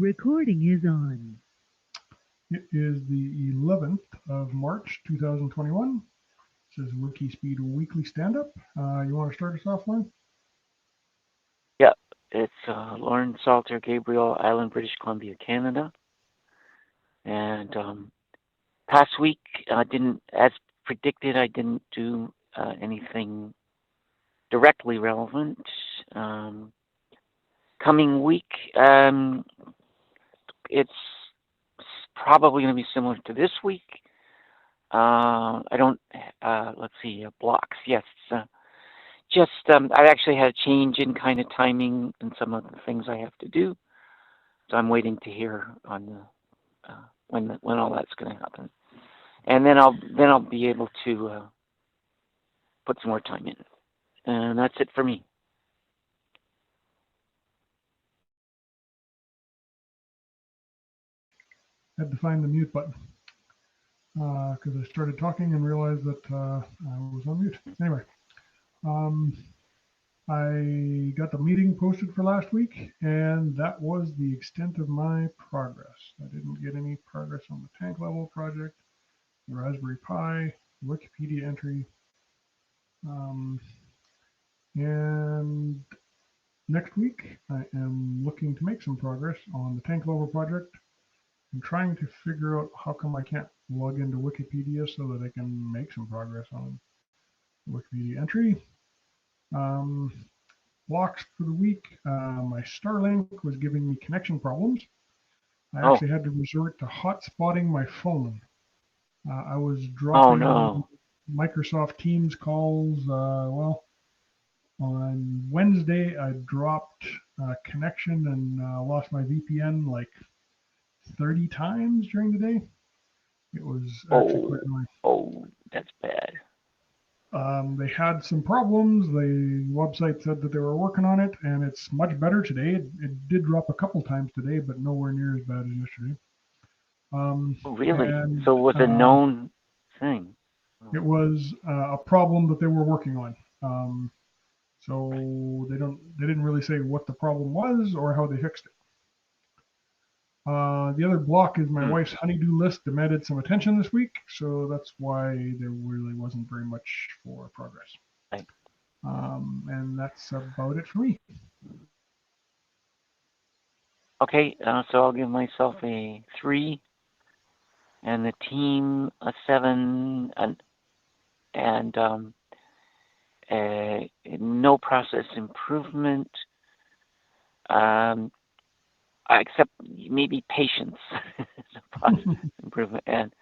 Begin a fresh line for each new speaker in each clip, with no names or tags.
Recording is on.
It is the 11th of March, 2021. This is WIKISPEED Weekly Stand-Up. You want to start us off, Lauren?
Yeah, it's Lauren Salter, Gabriel Island, British Columbia, Canada. And past week, as predicted, I didn't do anything directly relevant. Coming week, it's probably going to be similar to this week. I don't, let's see, blocks. Yes, I actually had a change in kind of timing and some of the things I have to do. So I'm waiting to hear on the when all that's going to happen, and then I'll be able to put some more time in, and that's it for me.
I had to find the mute button because I started talking and realized that I was on mute. Anyway, I got the meeting posted for last week, and that was the extent of my progress. I didn't get any progress on the tank level project, the Raspberry Pi, Wikipedia entry, and next week I am looking to make some progress on the tank level project. I'm trying to figure out how come I can't log into Wikipedia so that I can make some progress on Wikipedia entry. Blocks for the week. My Starlink was giving me connection problems. I actually had to resort to hotspotting my phone. I was dropping Microsoft Teams calls. On Wednesday, I dropped connection and lost my VPN like 30 times during the day. It was actually quite annoying.
Oh, that's bad.
They had some problems. The website said that they were working on it, and it's much better today. It did drop a couple times today, but nowhere near as bad as yesterday.
Really?
And,
so it was a known thing?
It was a problem that they were working on. So they didn't really say what the problem was or how they fixed it. The other block is my wife's honeydew list demanded some attention this week, so that's why there really wasn't very much for progress.
Right.
And that's about it for me.
Okay, so I'll give myself a 3, and the team a 7, and no process improvement, except maybe patience process improvement, and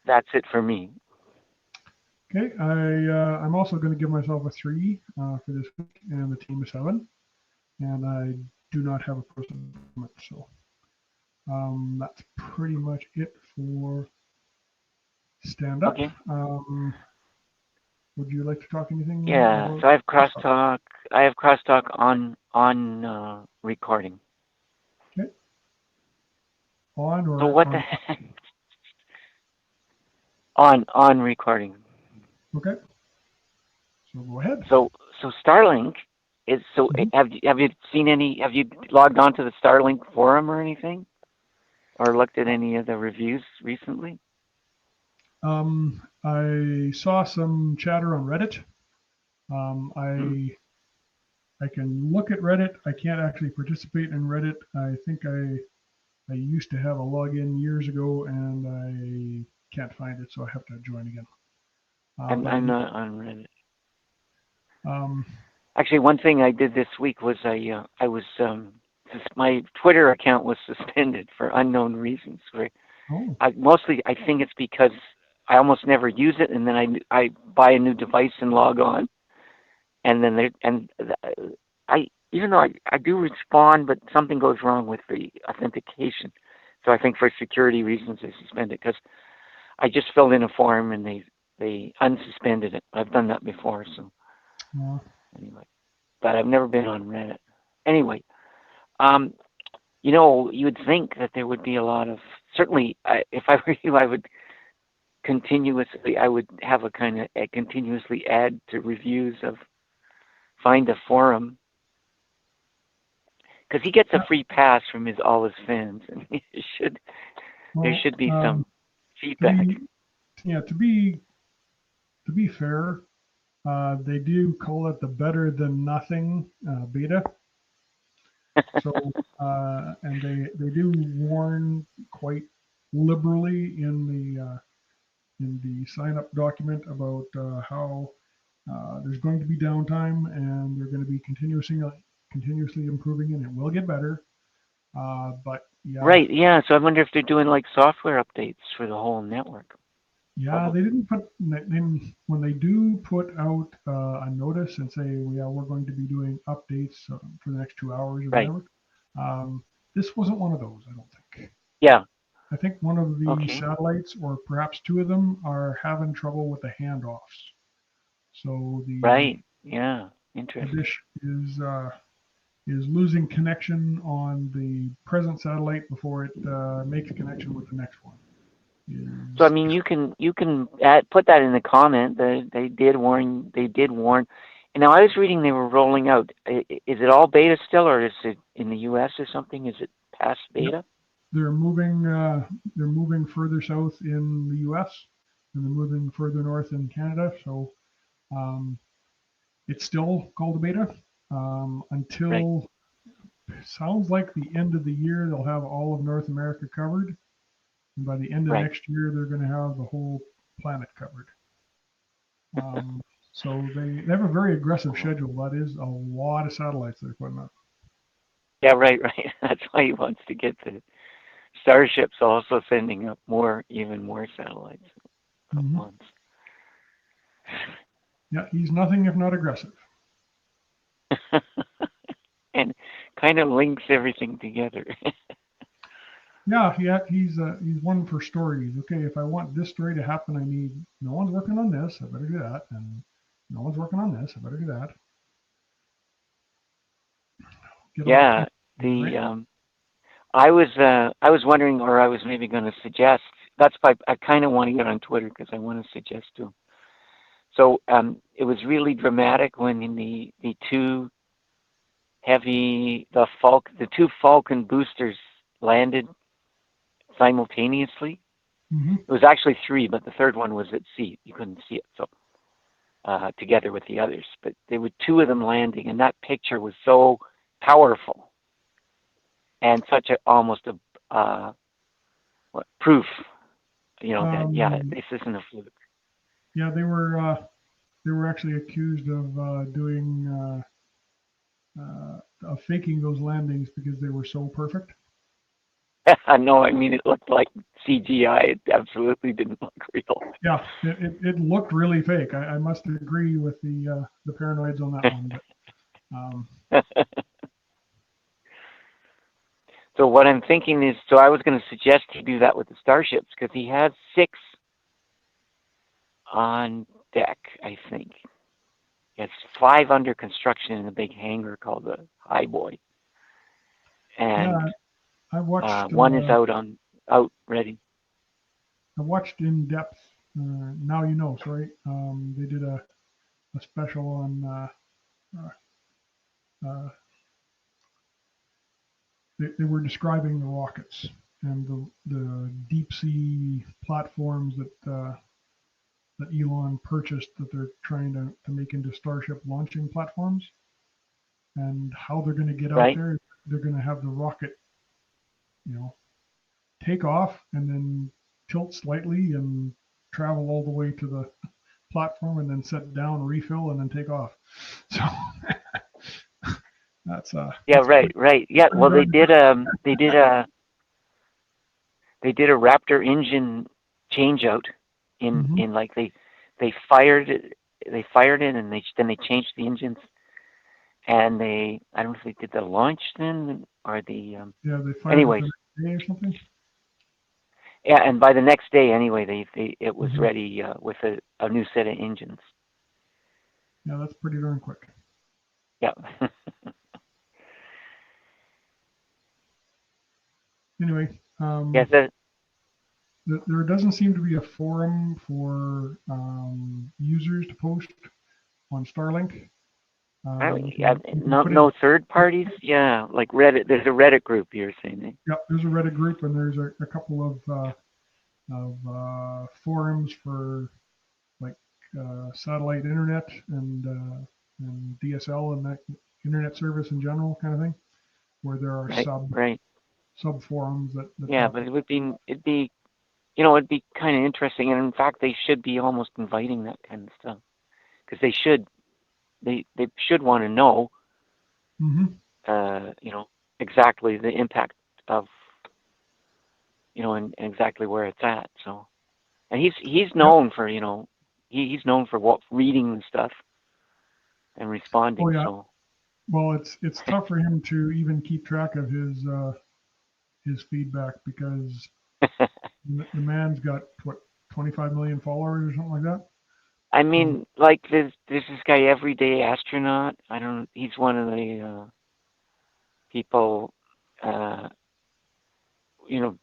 that's it for me.
Okay, I'm also going to give myself a 3 for this week, and the team a 7, and I do not have a process improvement, so that's pretty much it for stand up.
Okay.
Would you like to talk anything?
Yeah, so I have crosstalk. I have crosstalk on recording.
Okay. On or
so what the heck? On recording.
Okay. So go ahead.
So Starlink is so. Have you seen any? Have you logged on to the Starlink forum or anything, or looked at any of the reviews recently?
I saw some chatter on Reddit. I can look at Reddit. I can't actually participate in Reddit. I think I used to have a login years ago, and I can't find it, so I have to join again.
I'm not on Reddit.
Um,
Actually, one thing I did this week was my Twitter account was suspended for unknown reasons. I think it's because I almost never use it, and then I buy a new device and log on, and then even though I do respond, but something goes wrong with the authentication. So I think for security reasons they suspend it, because I just filled in a form and they unsuspended it. I've done that before, so anyway. But I've never been on Reddit. Anyway, you'd think that there would be a lot of, certainly if I were you, I would have a kind of continuously add to reviews of, find a forum, because he gets a free pass from all his fans, and there should be some feedback.
To be fair, they do call it the better than nothing beta. So, and they do warn quite liberally in the sign up document about how there's going to be downtime and they're going to be continuously improving it. It will get better. But yeah.
Right. Yeah. So I wonder if they're doing like software updates for the whole network.
Yeah,
Probably.
they didn't put when they do put out a notice and say, well, yeah, we're going to be doing updates for the next 2 hours or
Right.
whatever. This wasn't one of those, I don't think.
Yeah.
I think one of the satellites, or perhaps two of them, are having trouble with the handoffs. So
right. Yeah. Interesting.
The dish is losing connection on the present satellite before it makes connection with the next one.
So I mean, you can put that in the comment. They did warn. And now I was reading they were rolling out. Is it all beta still, or is it in the U.S. or something? Is it past beta?
Yep. They're moving further south in the U.S. and they're moving further north in Canada. So it's still called a beta until sounds like the end of the year. They'll have all of North America covered. And by the end of next year, they're going to have the whole planet covered. So they have a very aggressive schedule. That is a lot of satellites they're putting up.
Yeah, right. That's why he wants to get the Starship's also sending up even more satellites at once.
Yeah, he's nothing if not aggressive. And
kind of links everything together.
Yeah, he's one for stories. Okay, if I want this story to happen, I need no one's working on this. I better do that, and no one's working on this. I better do that.
Yeah, I was wondering, or I was maybe going to suggest. That's why I kind of want to get on Twitter because I want to suggest to him. So it was really dramatic when the two Falcon boosters landed simultaneously.
Mm-hmm.
It was actually three, but the third one was at sea. You couldn't see it, so together with the others. But there were two of them landing, and that picture was so powerful and such almost a proof, that this isn't a fluke.
Yeah, they were actually accused of doing of faking those landings because they were so perfect.
No, I mean, it looked like CGI. It absolutely didn't look real.
Yeah, it looked really fake. I must agree with the paranoids on that one. But,
so what I'm thinking is, so I was going to suggest he do that with the Starships because he has 6 on deck, I think. He has 5 under construction in a big hangar called the High Boy. And
yeah, I watched,
one is out ready.
I watched in depth. Now you know, sorry. They did a special on. They were describing the rockets and the deep sea platforms that Elon purchased that they're trying to make into Starship launching platforms, and how they're going to get out there. They're going to have the rocket, take off and then tilt slightly and travel all the way to the platform and then set down, refill, and then take off. So that's
yeah, right. Yeah, well, they did a Raptor engine change out in like they fired it and then they changed the engines, and I don't know if they did the launch then or the
they fired
anyways
the next day or something.
Yeah, and by the next day anyway it was ready with a new set of engines.
Yeah, that's pretty darn quick.
Yeah.
Anyway,
yes,
there doesn't seem to be a forum for users to post on Starlink.
No third parties. Yeah, like Reddit. There's a Reddit group you're saying. Eh?
Yep, there's a Reddit group, and there's a couple of forums for like satellite internet and DSL and that internet service in general, kind of thing, where there are sub forums that
yeah, but it'd be it'd be kind of interesting, and in fact, they should be almost inviting that kind of stuff because they should want to know, exactly the impact of, and exactly where it's at. So, and he's known for, he's known for reading the stuff and responding.
Oh, yeah.
So,
well, it's tough for him to even keep track of his feedback because the man's got what 25 million followers or something like that.
I mean, like there's this guy, Everyday Astronaut. He's one of the people,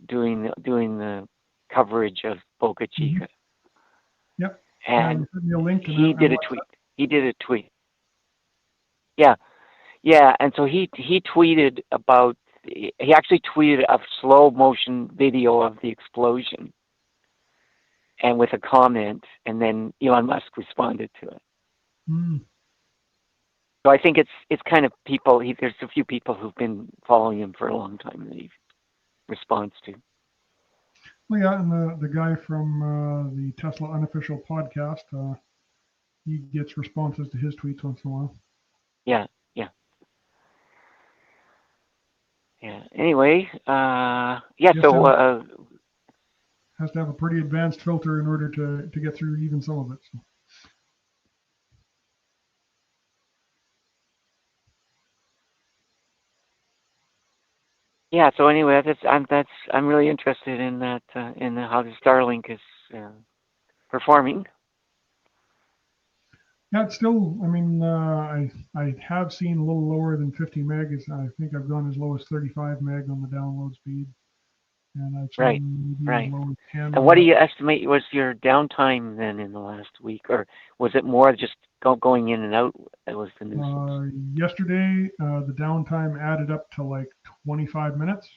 doing the coverage of Boca Chica.
Yep.
And
send me a link
he did a tweet. He did a tweet. Yeah. And so he tweeted about. He actually tweeted a slow motion video of the explosion, and with a comment, and then Elon Musk responded to it. So I think it's kind of people. There's a few people who've been following him for a long time that he responds to.
Well, yeah, and the guy from the Tesla Unofficial podcast, he gets responses to his tweets once in a while.
Yeah. Anyway, so
has to have a pretty advanced filter in order to get through even some of it. So.
Yeah. So anyway, I'm really interested in that in how the Starlink is performing.
Yeah, it's still. I mean, I have seen a little lower than 50 meg. I think I've gone as low as 35 meg on the download speed, and I've seen maybe as low as 10.
And what do you estimate was your downtime then in the last week, or was it more just going in and out? That was the nuisance.
Yesterday, the downtime added up to like 25 minutes,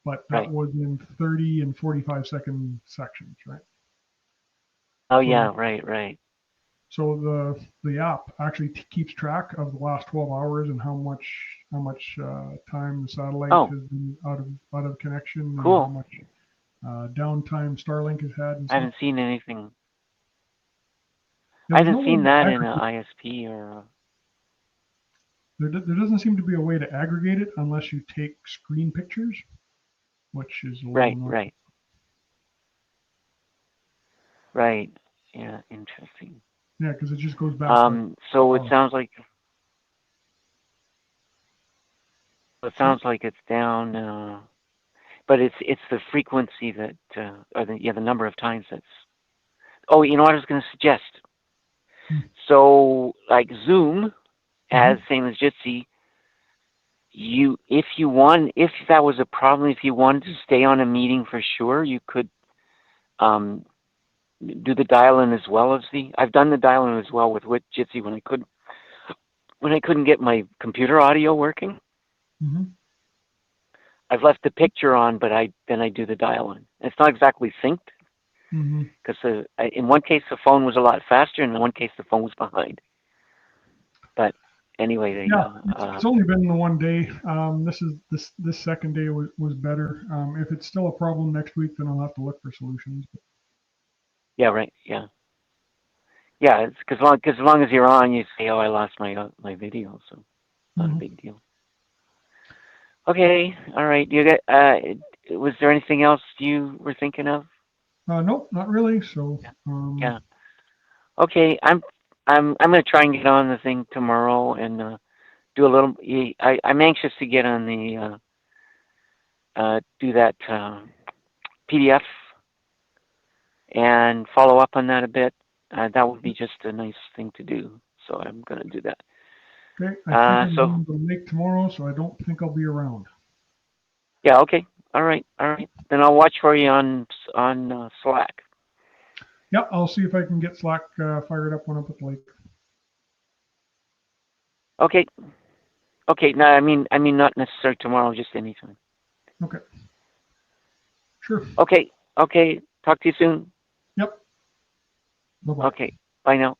but that was in 30 and 45-second sections, right?
Oh, yeah, right.
So the app actually keeps track of the last 12 hours and how much time the satellite has been out of connection,
cool.
And how much downtime Starlink has had. And
I haven't seen anything.
Yeah,
I haven't seen that in an ISP or.
There doesn't seem to be a way to aggregate it unless you take screen pictures, which is a little
Right. Yeah, interesting.
Yeah, because it just goes back.
So it sounds like. It sounds like it's down, but it's the frequency that, or the number of times that's. Oh, you know what I was going to suggest. So like Zoom, as same as Jitsi, if that was a problem, if you wanted to stay on a meeting for sure, you could do the dial-in as well as I've done the dial-in as well with Jitsi when I couldn't get my computer audio working. I've left the picture on, but then I do the dial-in. It's not exactly synced because in one case the phone was a lot faster, and in one case the phone was behind. But anyway,
it's only been the one day. This second day was better. If it's still a problem next week, then I'll have to look for solutions.
Yeah, right. Yeah. It's because as long as you're on, you say, "Oh, I lost my video," so not a big deal. Okay, all right. You get. Was there anything else you were thinking of?
Nope, not really. So.
Yeah. Okay, I'm gonna try and get on the thing tomorrow and do a little. I'm anxious to get on the do that PDF and follow up on that a bit. That would be just a nice thing to do. So I'm gonna do that.
Okay, I think I'm going to make tomorrow, so I don't think I'll be around.
Yeah. Okay. All right. Then I'll watch for you on Slack.
Yeah, I'll see if I can get Slack fired up when I'm at the lake.
Okay. Okay. No, I mean not necessarily tomorrow, just anytime.
Okay. Sure.
Okay. Okay. Talk to you soon.
Yep. Bye-bye.
Okay. Bye now.